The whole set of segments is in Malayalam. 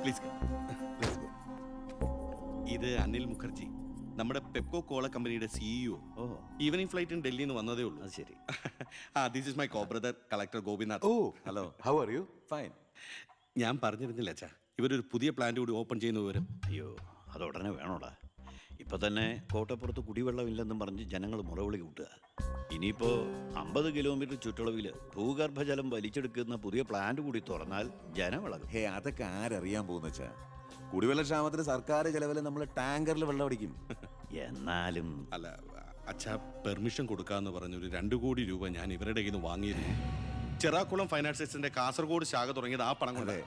പ്ലീസ് ഇത് അനിൽ മുഖർജി, നമ്മുടെ പെപ്കോ കോള കമ്പനിയുടെ സിഇഒ. ഈവനിങ് ഫ്ലൈറ്റ് ഡൽഹിയിൽ നിന്ന് വന്നതേ ഉള്ളൂ. അത് ശരി. This is my co brother collector Gopinath. Oh hello, how are you? Fine. ഞാൻ പറഞ്ഞിരുന്നില്ല അച്ഛാ, ഇവരൊരു പുതിയ പ്ലാന്റ് കൂടി ഓപ്പൺ ചെയ്യുന്ന വിവരം. അയ്യോ, അത് ഉടനെ വേണോടാ. ഇപ്പൊ തന്നെ കോട്ടപ്പുറത്ത് കുടിവെള്ളമില്ലെന്നും പറഞ്ഞ് ജനങ്ങൾ മുറവിളി കൂട്ടുക. ഇനിയിപ്പോ 50 കിലോമീറ്റർ ചുറ്റളവിൽ ഭൂഗർഭജലം വലിച്ചെടുക്കുന്ന പുതിയ പ്ലാന്റ് കൂടി തുറന്നാൽ ജനവിളകും. ഹേ, അതൊക്കെ ആരറിയാൻ പോകുന്ന വെച്ചാ? കുടിവെള്ള ക്ഷാമത്തിന് സർക്കാർ ചെലവില് നമ്മൾ ടാങ്കറിൽ വെള്ളം അടിക്കും. എന്നാലും അല്ല അച്ഛാ, പെർമിഷൻ കൊടുക്കാന്ന് പറഞ്ഞൊരു 2 കോടി രൂപ ഞാൻ ഇവരുടെ കയ്യിൽ നിന്ന് വാങ്ങിയിരുന്നു. ചെറാക്കുളം ഫൈനാൻസേഴ്സിന്റെ കാസർഗോഡ് ശാഖ തുടങ്ങിയത് ആ പണം കൊണ്ട്.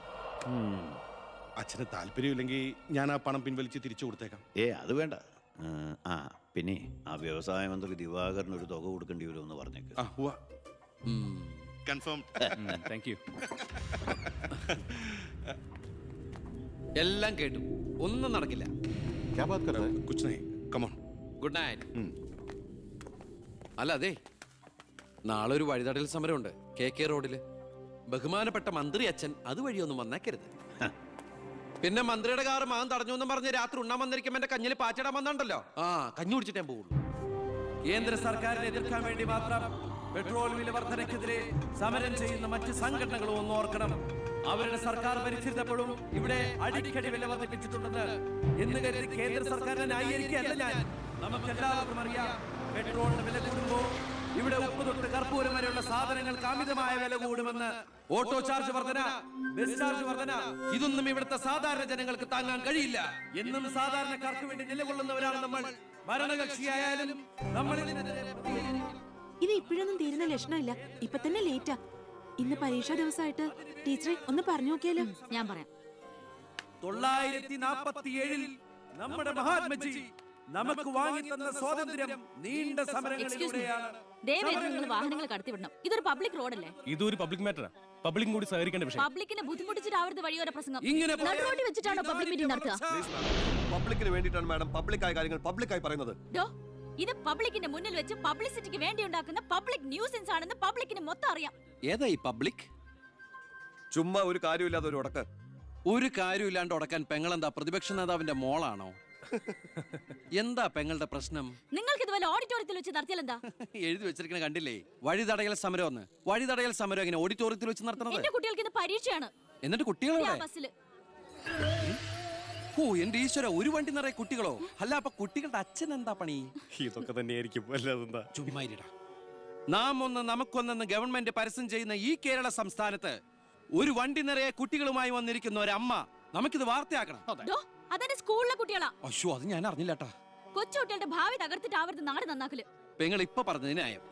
അച്ഛന് താല്പര്യമില്ലെങ്കിൽ ഞാൻ ആ പണം പിൻവലിച്ച് തിരിച്ചു കൊടുത്തേക്കാം. അത് വേണ്ട. പിന്നെ ആ വ്യവസായ മന്ത്രി ദിവാകരന് ഒരു തുക കൊടുക്കേണ്ടി വരുമെന്ന് പറഞ്ഞേക്ക്. കൺഫേം. Thank you. എല്ലാം കേട്ടു, ഒന്നും നടക്കില്ല. കുച്ച് നഹീ, കം ഓൺ. Good night. അല്ല അതെ, നാളെ ഒരു വഴിതടയൽ സമരമുണ്ട് KK റോഡില്. ബഹുമാനപ്പെട്ട മന്ത്രി അച്ഛൻ അതുവഴിയൊന്നും വന്നേക്കരുത്. പിന്നെ മന്ത്രിയുടെ കാറ് മകൻ തടഞ്ഞു എന്നും പറഞ്ഞ് രാത്രി ഉണ്ണാൻ വന്നിരിക്കുമ്പോ എന്റെ കഞ്ഞിൽ പാച്ചിടാൻ വന്നിട്ടുണ്ടല്ലോ. കഞ്ഞി കുടിച്ചിട്ടേ പോകുള്ളൂ. കേന്ദ്ര സർക്കാരിനെ എതിർക്കാൻ വേണ്ടി മാത്രം പെട്രോൾ വില വർധനയ്ക്കെതിരെ സമരം ചെയ്യുന്ന മറ്റ് സംഘടനകളും ഒന്ന് ഓർക്കണം. അവരുടെ സർക്കാർ ഭരിച്ചിരുന്നപ്പോഴും ഇവിടെ അടിക്കടി വില വർദ്ധിപ്പിച്ചിട്ടുണ്ടെന്ന് എന്ന് കരുതി കേന്ദ്ര സർക്കാരിനെ ന്യായീകരിക്കുകയല്ല ഞാൻ. നമുക്കെല്ലാവർക്കും അറിയാം, പെട്രോളിന് വില കൂടുമ്പോൾ ഇവിടെ ഉപ്പ് തൊട്ട് കർപ്പൂരം വരെയുള്ള സാധനങ്ങൾക്ക് അമിതമായ വില കൂടുമെന്ന്. ഓട്ടോ ചാർജ് വർധന, ബസ് ചാർജ് വർധന, ഇതൊന്നും ഇവിടുത്തെ സാധാരണ ജനങ്ങൾക്ക് താങ്ങാൻ കഴിയില്ല. എന്നും സാധാരണക്കാർക്ക് വേണ്ടി നിലകൊള്ളുന്നവരാണ് നമ്മൾ. ഭരണകക്ഷിയായാലും നമ്മൾ ഇത് ഇപ്പോഴൊന്നും തീരുന്ന ലക്ഷണമില്ല. ഇപ്പൊ തന്നെ ലേറ്റാ. ഇന്ന് പരീക്ഷാ ദിവസമായിട്ട് ടീച്ചറെ ഒന്ന് പറഞ്ഞു നോക്കിയാലോ? ഞാൻ പറയാം. 947 നമ്മുടെ മഹാത്മജി നമുക്ക് വാങ്ങി തന്ന സ്വാതന്ത്ര്യം നീണ്ട സമരങ്ങളിലൂടെയാണ്. നിങ്ങൾ വാഹനങ്ങൾ കടത്തിവിടണം. ഇതൊരു പബ്ലിക് റോഡല്ലേ? ഇതൊരു പബ്ലിക് മാറ്ററാ. പബ്ലിക്കും കൂടി സഹകരിക്കേണ്ട വിഷയം. പബ്ലിക്കിനെ ബുദ്ധിമുട്ടിച്ചിട്ടാവരുത് വഴിയോര പ്രസംഗം. ഇങ്ങനെ റോഡിൽ വെച്ചിട്ടാണോ പബ്ലിക് മീറ്റിംഗ് നടത്തുക? പബ്ലിക്കിന് വേണ്ടിയിട്ടാണ് മാഡം പബ്ലിക്കായ കാര്യങ്ങൾ പബ്ലിക്കായി പറയുന്നത്. ഇത് പബ്ലിക്കിന്റെ മുന്നിൽ വെച്ച് പബ്ലിസിറ്റിക്ക് വേണ്ടി ഉണ്ടാക്കുന്ന പബ്ലിക് ന്യൂസൻസ് ആണെന്ന് പബ്ലിക്കിന് മൊത്തം അറിയാം. ഏതാ ഈ പബ്ലിക്? ചുമ്മാ ഒരു കാര്യമില്ലാതെ ഒരു ഉടക്ക്. ഒരു കാര്യമില്ലാണ്ട് ഉടക്കാൻ പെങ്ങളെന്താ പ്രതിപക്ഷ നേതാവിന്റെ മോളാണോ? എന്താ പെങ്ങളുടെ പ്രശ്നം? നിങ്ങൾക്ക് ഇതുപോലെ ഓഡിറ്റോറിയത്തിൽ വെച്ച് നടത്തിയാൽ എന്താ? എഴുതി വെച്ചിരിക്കണ കണ്ടില്ലേ, വഴിതടയൽ സമരം ഒന്ന്. വഴിതടയൽ സമരം എങ്ങനെ ഓഡിറ്റോറിയത്തിൽ വെച്ച് നടത്തണത്? എന്റെ കുട്ടികൾക്ക് ഇത് പരീക്ഷയാണ്. എന്നിട്ട് കുട്ടികളെ ബസ്സില്. ഓ എന്റെ ഈശ്വര, ഒരു വണ്ടി നിറയെ കുട്ടികളോ? അല്ല അപ്പൊ കുട്ടികളുടെ അച്ഛൻ എന്താ പണി? ഇതൊക്കെ തന്നെയായിരിക്കും. അല്ലാതെന്താ? ചുമ്മാരിടാ. നാം ഒന്ന് നമുക്കൊന്നെന്ന് ഗവൺമെന്റ് പരസ്യം ചെയ്യുന്ന ഈ കേരള സംസ്ഥാനത്ത് ഒരു വണ്ടി നിറയെ കുട്ടികളുമായി വന്നിരിക്കുന്ന ഒരമ്മ, നമുക്കിത് വാർത്തയാക്കണം. അതെന്റെ സ്കൂളിലെ കുട്ടികളാ. അയ്യോ, അത് ഞാൻ അറിഞ്ഞില്ലാട്ടാ. കൊച്ചുകുട്ടികളുടെ ഭാവി തകർത്തിട്ടാവരുത് നാട് നന്നാക്കല്. പെങ്ങൾ ഇപ്പൊ പറഞ്ഞത് ന്യായം.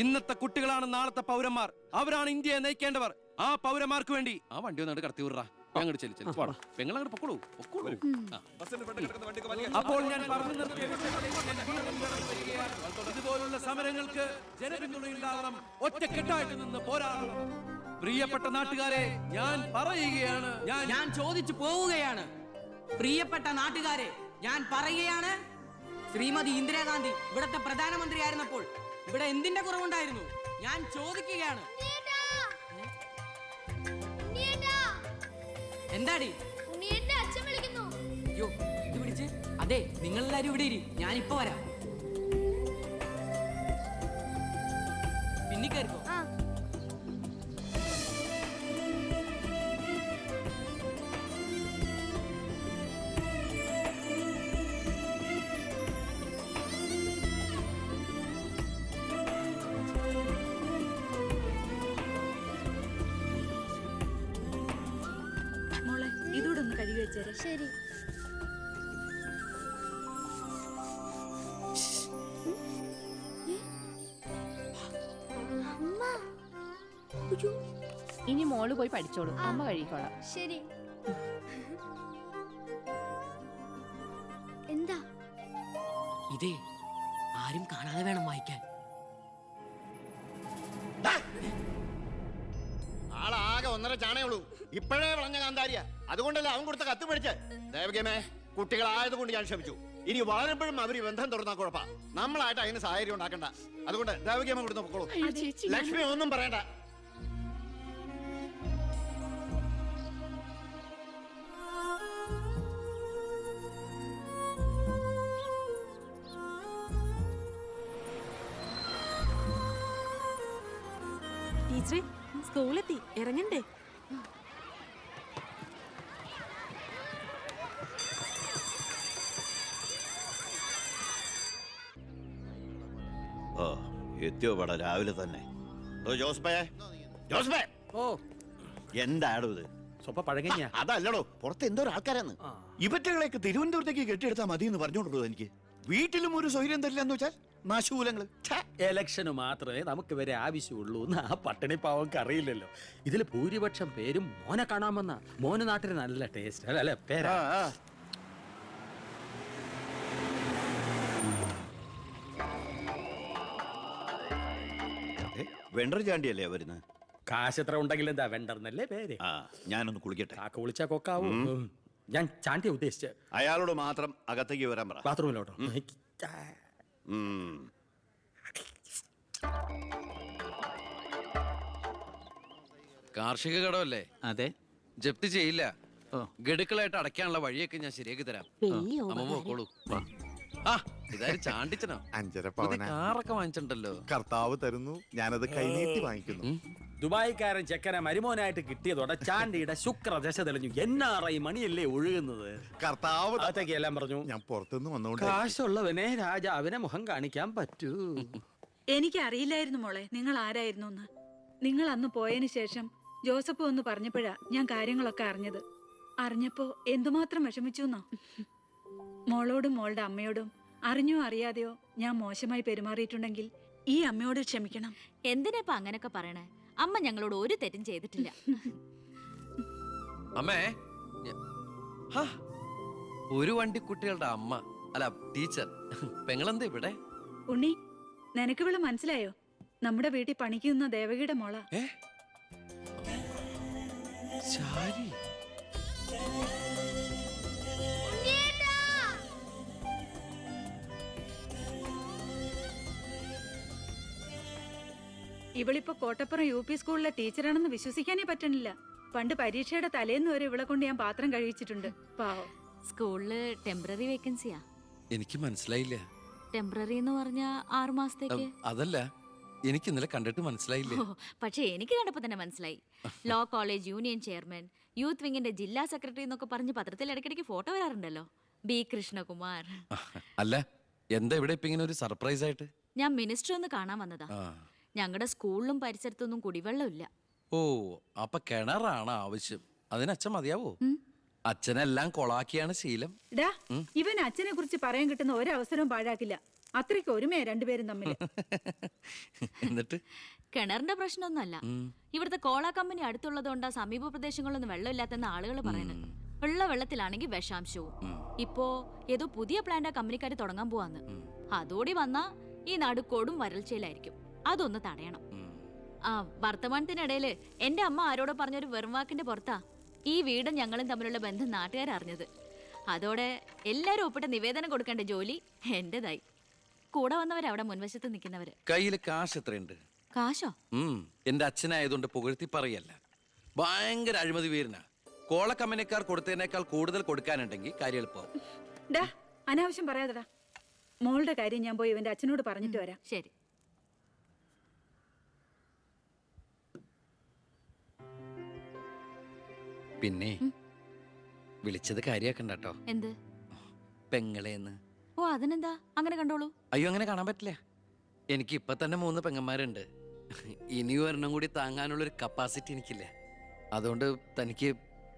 ഇന്നത്തെ കുട്ടികളാണ് നാളത്തെ പൗരന്മാർ. അവരാണ് ഇന്ത്യയെ നയിക്കേണ്ടവർ. ആ പൗരന്മാർക്ക് വേണ്ടി ആ വണ്ടി ഒന്നായിട്ട് കടത്തി വിടറാ. പെങ്ങളങ്ങോട്ട് പൊക്കോളൂ. അപ്പോൾ ഞാൻ പറഞ്ഞു നിർത്തിയ ഇതുപോലുള്ള സമരങ്ങൾക്ക് ജനപിന്തുണയുണ്ടാവണം. ഒറ്റക്കെട്ടായിട്ട് നിന്ന് പോരാടണം. പ്രിയപ്പെട്ട നാട്ടുകാരെ, ഞാൻ പറയുകയാണ്, ഞാൻ ചോദിച്ചു പോവുകയാണ്. പ്രിയപ്പെട്ട നാട്ടുകാരെ, ഞാൻ പറയുകയാണ്, ശ്രീമതി ഇന്ദിരാഗാന്ധി ഇവിടത്തെ പ്രധാനമന്ത്രിയായിരുന്നപ്പോൾ ഇവിടെ എന്തിന്റെ കുറവുണ്ടായിരുന്നു? ഞാൻ ചോദിക്കുകയാണ്. എന്താടി? അയ്യോ, ഇത് പിടിച്ച്. അതെ, നിങ്ങളെല്ലാരും ഇവിടെ ഇരി, ഞാനിപ്പോ വരാം. പിന്നെ കയറിക്കോ. മോളെ, ഇതൂടെ ഒന്ന് കഴുകി വെച്ചേരെ. ശരി. ഇനി മോള് പോയി പഠിച്ചോളൂ, അമ്മ കഴിക്കോളാം. ശരി. എന്താ? ഇതേ ആരും കാണാതെ വേണം വായിക്കാൻ. ആളാകെ 1.5 ചാണയുള്ളൂ. ഇപ്പോഴേ വളഞ്ഞ കാന്താരിയ. അതുകൊണ്ടല്ലേ അവൻ കൊടുത്ത കത്ത് മേടിച്ച്. ദേവകമേ, കുട്ടികളായതുകൊണ്ട് ഞാൻ ക്ഷമിച്ചു. ഇനി വളരുമ്പോഴും അവര് ബന്ധം തുറന്നാ കുഴപ്പാ. നമ്മളായിട്ട് അതിന് സാഹചര്യം ഉണ്ടാക്കണ്ട. അതുകൊണ്ട് ദേവകമ്മ കൊടുത്ത് പൊക്കോളൂ. ലക്ഷ്മി ഒന്നും പറയണ്ട. ടീച്ചറെ സ്കൂളെത്തി, ഇറങ്ങണ്ടേ? ഓ എത്തിയോ പട രാവിലെ തന്നെ. ഓ ജോസ്ബേ, ജോസ്ബേ, ഓ എന്താടോ ഇത്? സ്വപ്പ പഴകഞ്ഞ അതല്ലടോ, പുറത്ത് എന്തോ ആൾക്കാരാന്ന്. ഇവറ്റകളെയൊക്കെ തിരുവനന്തപുരത്തേക്ക് കെട്ടിയെടുത്താൽ മതി എന്ന് പറഞ്ഞോണ്ടോ എനിക്ക്. വീട്ടിലും ഒരു സൗകര്യം തരില്ല എന്ന് വെച്ചാൽ നാശൂലങ്ങള്. എലക്ഷന് മാത്രമേ നമുക്ക് വരെ ആവശ്യമുള്ളൂ എന്ന് ആ പട്ടിണി പാവർക്ക് അറിയില്ലല്ലോ. ഇതിൽ ഭൂരിപക്ഷം പേരും മോനെ കാണാമെന്ന. മോന് നാട്ടിൽ നല്ല ടേസ്റ്റ് അല്ലേ പേരാ. വെണ്ടർ ചാണ്ടിയല്ലേ വരുന്നത്? കാശ് എത്ര ഉണ്ടെങ്കിൽ എന്താ വെണ്ടർന്നല്ലേ പേര്. ആ ഞാനൊന്ന് കുളിക്കട്ടെ. കാക്ക വിളിച്ചാ കൊക്കാവൂ. ഞാൻ ചാണ്ടിയെ ഉദ്ദേശിച്ച്. അയാളോട് മാത്രം അകത്തേക്ക് വരാൻ പറ. ബാത്റൂമിലോട്ടോ. ഉം. കാർഷിക കടമല്ലേ? അതെ. ജപ്തി ചെയ്യില്ല. ഗഡുക്കളായിട്ട് അടയ്ക്കാനുള്ള വഴിയൊക്കെ ഞാൻ ശരിയാക്കി തരാം. അമ്മ പോക്കോളൂ. ആ ഇതാരും ചാണ്ടിച്ചനോ? 5.5 പുതിയ പവന കാറൊക്കെ വാങ്ങിച്ചിട്ടുണ്ടല്ലോ. കർത്താവ് തരുന്നു, ഞാനത് കൈനീട്ടി വാങ്ങിക്കുന്നു. ദുബായിക്കാരൻ ചെക്കനെ മരുമോനായിട്ട് കിട്ടിയതോടെ ചാണ്ടിയുടെ ശുക്രദശ തെളിഞ്ഞു. NRI മണിയല്ലേ ഒഴുകുന്നത്. കർത്താവ് അകത്തേക്ക് എല്ലാം പറഞ്ഞു. ഞാൻ പുറത്തുനിന്ന് വന്നോണ്ട് കാശുള്ളവനെ രാജാവിനെ മുഖം കാണിക്കാൻ പറ്റൂ. എനിക്കറിയില്ലായിരുന്നു മോളെ നിങ്ങൾ ആരായിരുന്നു എന്ന്. നിങ്ങൾ അന്ന് പോയതിനു ശേഷം ജോസഫ് ഒന്ന് പറഞ്ഞപ്പോഴാ ഞാൻ കാര്യങ്ങളൊക്കെ അറിഞ്ഞത്. അറിഞ്ഞപ്പോ എന്തുമാത്രം വിഷമിച്ചു എന്നോ. മോളോടും മോളുടെ അമ്മയോടും അറിഞ്ഞോ അറിയാതെയോ ഞാൻ മോശമായി പെരുമാറിയിട്ടുണ്ടെങ്കിൽ ഈ അമ്മയോട് ക്ഷമിക്കണം. എന്തിനാ അങ്ങനൊക്കെ പറയണേ? അമ്മ ഞങ്ങളോട് ഒരു തെറ്റും ചെയ്തിട്ടില്ല. അമ്മേ ഹാ, ഒരു വണ്ടിക്കുട്ടികളുടെ അമ്മ അല്ല ടീച്ചർ. പെങ്ങളെന്താ ഇവിടെ? ഉണ്ണി, നിനക്ക് ഇവിടെ മനസ്സിലായോ? നമ്മുടെ വീട്ടിൽ പണിക്കുന്ന ദേവകിയുടെ മോള. ശാരി. ഇവളിപ്പോ കോട്ടപ്പുറം UP സ്കൂളിലെ ടീച്ചറാണെന്ന് വിശ്വസിക്കാനേ പറ്റണില്ല. പണ്ട് പരീക്ഷയുടെ തലേന്ന് വരെ ഇവളെ കൊണ്ട് ഞാൻ പാത്രം കഴിച്ചിട്ടുണ്ട്. പാവം. സ്കൂളില് ടെമ്പററി വേക്കൻസിയാ. എനിക്ക് മനസ്സിലായില്ല. ടെമ്പററി എന്ന് പറഞ്ഞ 6 മാസത്തേക്ക്. അതല്ല, എനിക്ക് ഇന്നലെ കണ്ടിട്ട് മനസ്സിലായില്ല. പക്ഷെ എനിക്ക് കണ്ടപ്പോ തന്നെ മനസ്സിലായി. Law college union chairman, youth വിങ്ങിന്റെ ജില്ലാ സെക്രട്ടറി എന്നൊക്കെ പറഞ്ഞ് പത്രത്തിൽ ഇടയ്ക്കിടയ്ക്ക് ഫോട്ടോ വരാറുണ്ടല്ലോ. B. കൃഷ്ണകുമാർ. അല്ല, എന്താ ഇവിടെ ഇപ്പൊ ഇങ്ങനെ ഒരു സർപ്രൈസ് ആയിട്ട്? ഞാൻ മിനിസ്റ്റർ ഒന്ന് കാണാൻ വന്നതാ. ഞങ്ങളുടെ സ്കൂളിലും പരിസരത്തൊന്നും കുടിവെള്ളമില്ല. ഓ, അപ്പൊ കിണറാണ് ആവശ്യം. അതിന് അച്ഛൻ മതിയാവോ? അച്ഛനെല്ലാം കൊളാക്കിയാണ് ശീലം. ഡാ, ഇവൻ അച്ഛനെ കുറിച്ച് പറയാൻ കിട്ടുന്ന ഒരവസരവും പാഴാക്കില്ല. അത്രയ്ക്ക് ഒരുമയാ രണ്ടുപേരും തമ്മിൽ. എന്നിട്ട് കിണറിന്റെ പ്രശ്നമൊന്നുമല്ല. ഇവിടുത്തെ കോള കമ്പനി അടുത്തുള്ളതുകൊണ്ടാ സമീപ പ്രദേശങ്ങളിലൊന്നും വെള്ളമില്ലാത്തെന്ന് ആളുകൾ പറയുന്നത്. ഉള്ള വെള്ളത്തിലാണെങ്കിൽ വിഷാംശവും. ഇപ്പോ ഏതോ പുതിയ പ്ലാന്റ് കമ്പനിക്കാർ തുടങ്ങാൻ പോവാന്ന്. അതോടി വന്നാ ഈ നാട് കൊടും വരൾച്ചയിലായിരിക്കും. അതൊന്ന് തടയണം. ആ വർത്തമാനത്തിനിടയില് എന്റെ അമ്മ ആരോടോ പറഞ്ഞൊരു വെറുംവാക്കിന്റെ പുറത്താ ഈ വീടും ഞങ്ങളും തമ്മിലുള്ള ബന്ധം നാട്ടുകാരറിഞ്ഞത്. അതോടെ എല്ലാരും ഒപ്പിട്ട് നിവേദനം കൊടുക്കേണ്ട ജോലി എന്റേതായി. കൂടെ വന്നവരവിടെ മുൻവശത്ത് നിൽക്കുന്നവര്. കയ്യില് കാശ് എത്രയുണ്ട്? കാശോ? എന്റെ അച്ഛനായതുകൊണ്ട് പുകഴ്ത്തി പറയല്ല. ഭയങ്കര അഴിമതി വീരനാ. കോള കമ്പനിക്കാർ കൊടുത്തതിനേക്കാൾ കൂടുതൽ കൊടുക്കാനുണ്ടെങ്കിൽ കാര്യം എളുപ്പമാവും. ഡാ, അനാവശ്യം പറയാതെടാ. മോളുടെ കാര്യം ഞാൻ പോയി ഇവന്റെ അച്ഛനോട് പറഞ്ഞിട്ട് വരാം. ശരി. പിന്നെ വിളിച്ചത് കാര്യാക്കണ്ട കേട്ടോ. എന്ത്? പെങ്ങളേന്ന്. ഓ, അതിനെന്താ? അങ്ങനെ കണ്ടോളൂ. അയ്യോ, അങ്ങനെ കാണാൻ പറ്റില്ല. എനിക്ക് ഇപ്പൊ തന്നെ 3 പെങ്ങന്മാരുണ്ട്. ഇനി ഒരെണ്ണം കൂടി താങ്ങാനുള്ളൊരു കപ്പാസിറ്റി എനിക്കില്ല. അതുകൊണ്ട് തനിക്ക്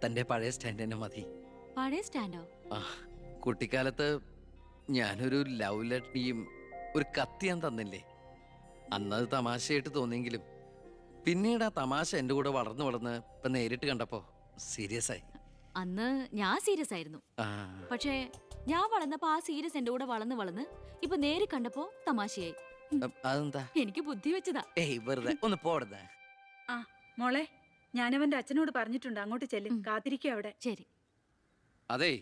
തന്റെ പഴയ സ്റ്റാൻഡ് തന്നെ മതി. പഴയ സ്റ്റാൻഡോ? ആ, കുട്ടിക്കാലത്ത് ഞാനൊരു ലവ് ലെറ്ററിയും ഒരു കത്തി ഞാൻ തന്നില്ലേ? അന്നത് തമാശയായിട്ട് തോന്നിയെങ്കിലും പിന്നീട് ആ തമാശ എന്റെ കൂടെ വളർന്ന് വളർന്ന് ഇപ്പൊ നേരിട്ട് കണ്ടപ്പോ സീരിയസ് ആയി. അന്ന് ഞാൻ സീരിയസ് ആയിരുന്നു. പക്ഷേ ഞാൻ വളർന്നപ്പോ ആ സീരിയസ് എന്റെ കൂടെ വളർന്ന് വളർന്ന് ഇപ്പൊ നേരി കണ്ടപ്പോ തമാശയായി. അതെന്താ? എനിക്ക് ബുദ്ധി വെച്ചതാ. ഏയ് വെറുതെ ഒന്ന് പോടുന്നേ. ആ മോളെ, ഞാനവന്റെ അച്ഛനോട് പറഞ്ഞിട്ടുണ്ട്. അങ്ങോട്ട് ചെല്ലും. കാത്തിരിക്കുക അവിടെ. ശരി. അതെ,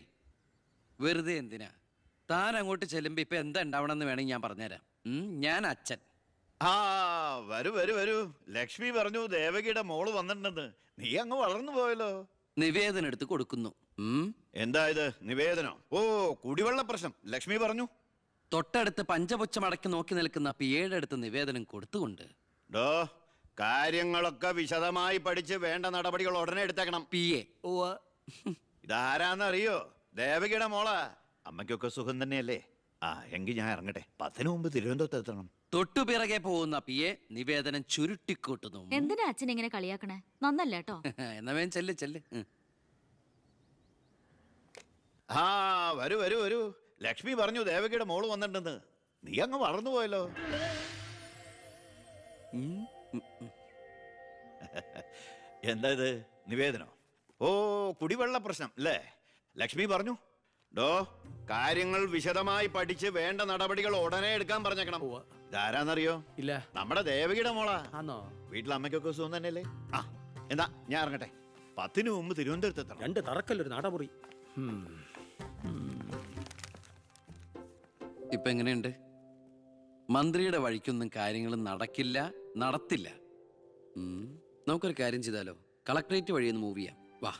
വെറുതെ എന്തിനാ? താൻ അങ്ങോട്ട് ചെല്ലുമ്പോ ഇപ്പൊ എന്താ ഉണ്ടാവണമെന്ന് വേണമെങ്കിൽ ഞാൻ പറഞ്ഞുതരാം. ഞാൻ അച്ഛൻ. ആ വരൂ വരൂ വരൂ. ലക്ഷ്മി പറഞ്ഞു ദേവകിയുടെ മോള് വന്നിട്ടുണ്ടെന്ന്. നീ അങ്ങ് വളർന്നു പോയല്ലോ. നിവേദനം എടുത്ത് കൊടുക്കുന്നു. എന്താ ഇത് നിവേദനം? ഓ, കുടിവെള്ള പ്രശ്നം ലക്ഷ്മി പറഞ്ഞു. തൊട്ടടുത്ത് പഞ്ചപുച്ഛം അടക്കി നോക്കി നിൽക്കുന്ന പിയേടെ അടുത്ത് നിവേദനം കൊടുത്തുകൊണ്ട് ഡോ കാര്യങ്ങളൊക്കെ വിശദമായി പഠിച്ച് വേണ്ട നടപടികൾ ഉടനെ എടുത്തേക്കണം. PA. ഇതാരാന്നറിയോ? ദേവകിയുടെ മോളാ. അമ്മയ്ക്കൊക്കെ സുഖം തന്നെയല്ലേ? ആ എങ്കിൽ ഞാൻ ഇറങ്ങട്ടെ. 10 മുമ്പ് തിരുവനന്തപുരത്ത് എത്തണം. തൊട്ടുപിറകെ പോകുന്ന PA നിവേദനം ചുരുട്ടിക്കൂട്ടുന്നു. എന്തിനാ അച്ഛൻ ഇങ്ങനെ കളിയാക്കണേ? നന്നല്ല കേട്ടോ. എന്നാ വേഗം ചെല്ല് ചെല്ല്. ആ വരൂ വരൂ വരൂ. ലക്ഷ്മി പറഞ്ഞു ദേവകിയുടെ മോള് വന്നിട്ടുണ്ടെന്ന്. നീ അങ്ങ് വളർന്നു പോയല്ലോ. എന്താ ഇത്? നിവേദനോ? ഓ, കുടിവെള്ള പ്രശ്നം അല്ലേ? ലക്ഷ്മി പറഞ്ഞു ഡോ കാര്യങ്ങൾ വിശദമായി പഠിച്ച് വേണ്ട നടപടികൾ ഉടനെ എടുക്കാൻ പറഞ്ഞേക്കണം. ഇതാരാന്നറിയോ? ഇല്ല. നമ്മുടെ ദേവകിയുടെ മോളാ. ആന്നോ? വീട്ടിൽ അമ്മയ്ക്കൊക്കെ സുഖം തന്നെയല്ലേ? ആ എന്താ ഞാൻ ഇറങ്ങട്ടെ. 10 മുമ്പ് തിരുവനന്തപുരത്ത് എത്തണം. 2 തറക്കല്ലൊരു നാടമുറി. ഇപ്പൊ എങ്ങനെയുണ്ട്? മന്ത്രിയുടെ വഴിക്കൊന്നും കാര്യങ്ങൾ നടക്കില്ല, നടത്തില്ല. നമുക്കൊരു കാര്യം ചെയ്താലോ? കളക്ടറേറ്റ് വഴി ഒന്ന് മൂവ് ചെയ്യാം. വാ.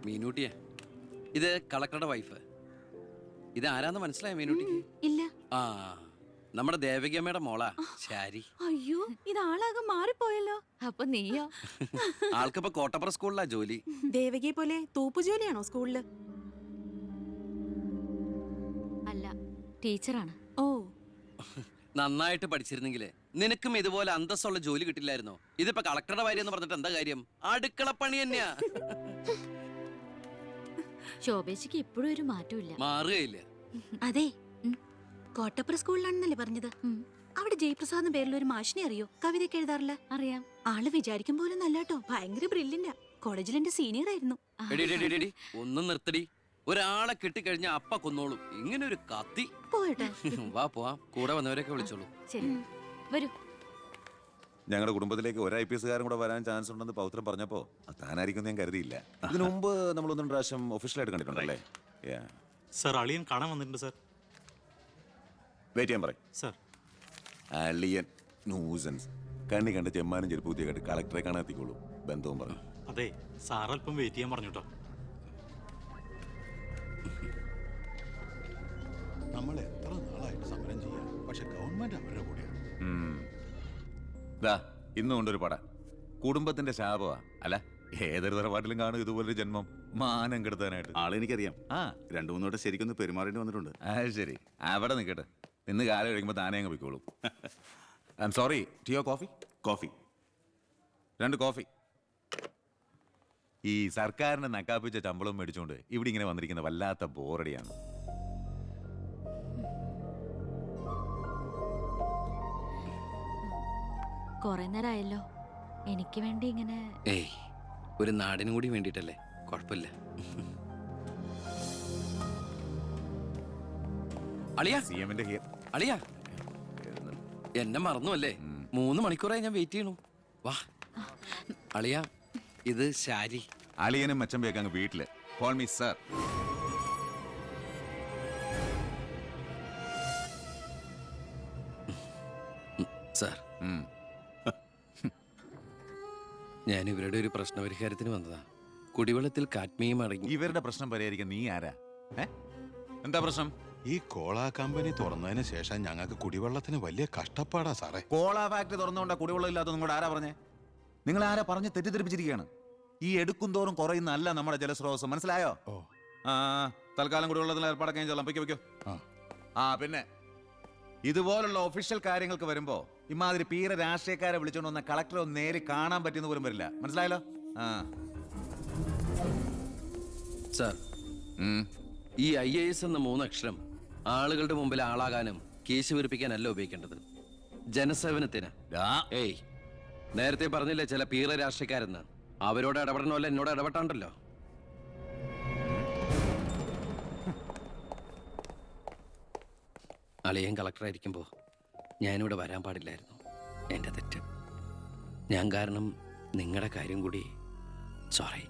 മീനൂട്ടിയെ, ഇത് കളക്ടറുടെ വൈഫ്. ഇത് ആരാന്ന് മനസ്സിലായ മീനൂട്ടിക്ക്? ഇല്ല. ആ, നമ്മുടെ ദേവകിയമ്മയുടെ മോളാ ശാരി. അയ്യോ, ഇത് ആളാകെ മാറിപ്പോയല്ലോ. അപ്പൊ നീയോ? ആൾക്കിപ്പോ കോട്ടപ്പുറ സ്കൂളിലാ ജോലി. ദേവകിയെ പോലെ തൂപ്പു ജോലിയാണോ സ്കൂളില്? അല്ല, ടീച്ചറാണ്. ഓ, നന്നായിട്ട് പഠിച്ചിരുന്നെങ്കിലേ നിനക്കും ഇതുപോലെ അന്തസ്സുള്ള ജോലി കിട്ടില്ലായിരുന്നോ? ഇതിപ്പോ കളക്ടറുടെ ഭാര്യ എന്ന് പറഞ്ഞിട്ട് എന്താ കാര്യം? അടുക്കളപ്പണി തന്നെയാ. ശോഭേച്ചിക്ക് ഇപ്പോഴും ഒരു മാറ്റമില്ല. മാറുകയില്ല. അതെ. കോട്ടപ്പുറ സ്കൂളിലാണെന്നല്ലേ പറഞ്ഞത്? അവിടെ ജയപ്രസാദ് പേരിൽ ഒരു മാഷിനെ അറിയോ? കവിതയൊക്കെ എഴുതാറില്ല. അറിയാം. ആള് വിചാരിക്കും പോലെ നല്ലട്ടോ. ഭയങ്കര ബ്രില്യന്റാ. കോളേജിൽ എന്റെ സീനിയർ ആയിരുന്നു. എടി, എടി, എടി, എടി, ഒന്നും നിർത്തടി. ഒരാളെ കിട്ടിക്കഴിഞ്ഞ അപ്പ കൊന്നോളും. ഇങ്ങനെ ഒരു കത്തി. പോയട്ടെ. വാ പോവാം. കൂടെ വന്നവരൊക്കെ വിളിച്ചോളൂ. ശരി, വരൂ. ഞങ്ങളുടെ കുടുംബത്തിലേക്ക് ഒരു IPS കാരൻ കൂടെ വരാൻ ചാൻസ് ഉണ്ടെന്ന് പൗത്രം പറഞ്ഞപ്പോ താനായിരിക്കും ഞാൻ കരുതിയില്ല. ഇതിനു മുമ്പ് നമ്മൾ 1-2 പ്രാവശ്യം ഒഫീഷ്യലായിട്ട് കണ്ടിട്ടുണ്ടല്ലേ? സർ, അളിയൻ കാണാൻ വന്നിട്ടുണ്ട് സർ. വെയിറ്റ് ചെയ്യാൻ പറയും സർ. അളിയൻ ന്യൂസൻസ്. കണ്ണി കണ്ട് ചെമ്മാനും ചെരുപ്പൂത്തിയെ കണ്ട് കളക്ടറെ കാണാൻ എത്തിക്കോളൂ. ബന്ധവും പറഞ്ഞു. അതെ, സാർ അല്പം വെയിറ്റ് ചെയ്യാൻ പറഞ്ഞോട്ടോ. നമ്മൾ എത്ര നാളായിട്ട് സമരം ചെയ്യാം, പക്ഷെ ഗവൺമെന്റ് അവരുടെ കൂടെയാണ്. ഇന്നും കൊണ്ടൊരു പട കുടുംബത്തിന്റെ ശാപമാ. അല്ല, ഏതൊരു തറവാട്ടിലും കാണും ഇതുപോലൊരു ജന്മം. മാനം കെടുത്താനായിട്ട്. ആളെനിക്കറിയാം. 2-3 വട്ടം ശരിക്കൊന്ന് പെരുമാറേണ്ടി വന്നിട്ടുണ്ട്. ശരി, അവിടെ നിൽക്കട്ടെ. ഇന്ന് കാലം കഴിയുമ്പോൾ താനേ അങ്ങ് പോയിക്കോളൂ. I am sorry. ടീയോ കോഫി? Coffee 2 coffee. ഈ സർക്കാരിന് നക്കാപ്പിച്ച ശമ്പളം മേടിച്ചുകൊണ്ട് ഇവിടെ ഇങ്ങനെ വന്നിരിക്കുന്ന വല്ലാത്ത ബോറടിയാണ്. കൊറേ നേരമായല്ലോ. എനിക്ക് വേണ്ടി ഇങ്ങനെ. ഏയ്, ഒരു നാടിനും കൂടി വേണ്ടിട്ടല്ലേ. കുഴപ്പമില്ല. അളിയാ, CM-ന്റെ അളിയാ, എന്നെ മറന്നു അല്ലേ? 3 മണിക്കൂറായി ഞാൻ വെയിറ്റ് ചെയ്യണു. വാ അളിയാ, ഇത് ശാരി. അളിയനും മച്ചമ്പയൊക്കെ അങ്ങ് വീട്ടില്. Call me sir. സാർ, ഞാൻ ഇവരുടെ ഒരു പ്രശ്നപരിഹാരത്തിന് വന്നതാ. കുടിവെള്ളത്തിൽ കാഡ്മിയം അടങ്ങി. ഇവരുടെ പ്രശ്നം പരിഹരിക്കാൻ നീ ആരാ? എന്താ പ്രശ്നം? ഈ കോള കമ്പനി തുറന്നതിന് ശേഷം ഞങ്ങൾക്ക് കുടിവെള്ളത്തിന് വലിയ കഷ്ടപ്പാടാ സാറേ. കോള ഫാക്ടറി തുറന്നുകൊണ്ടാ കുടിവെള്ളം ഇല്ലാത്ത നിങ്ങളോട് ആരാ പറഞ്ഞേ? നിങ്ങൾ ആരാ പറഞ്ഞ് തെറ്റിദ്ധരിപ്പിച്ചിരിക്കുകയാണ്. ഈ എടുക്കും തോറും കുറയുന്നല്ല നമ്മുടെ ജലസ്രോതസ്. മനസ്സിലായോ? തൽക്കാലം കുടിവെള്ളത്തിൽ ഏർപ്പാടൊക്കെ ചെല്ലാം. പൊയ്ക്കോ. പിന്നെ ഇതുപോലുള്ള ഒഫീഷ്യൽ കാര്യങ്ങൾക്ക് വരുമ്പോ ഇമാതിരി പീര രാഷ്ട്രീയക്കാരെ വിളിച്ചോണ്ട് വന്ന കളക്ടറെ ഒന്ന് നേരി കാണാൻ പറ്റുന്ന പോലും വരില്ല. മനസ്സിലായല്ലോ? സാർ, ഈ IAS എന്ന 3 അക്ഷരം ആളുകളുടെ മുമ്പിൽ ആളാകാനും കേസ് വീർപ്പിക്കാനല്ല ഉപയോഗിക്കേണ്ടത്. ജനസേവനത്തിന്. ഏയ്, നേരത്തെ പറഞ്ഞില്ലേ ചില പീറ രാഷ്ട്രീയക്കാരെന്ന്? അവരോട് ഇടപെടണമല്ല, എന്നോട് ഇടപെട്ടാണ്ടല്ലോ. അളിയൻ കളക്ടറായിരിക്കുമ്പോൾ ഞാനിവിടെ വരാൻ പാടില്ലായിരുന്നു. എൻ്റെ തെറ്റ്. ഞാൻ കാരണം നിങ്ങളുടെ കാര്യം കൂടി. സോറി.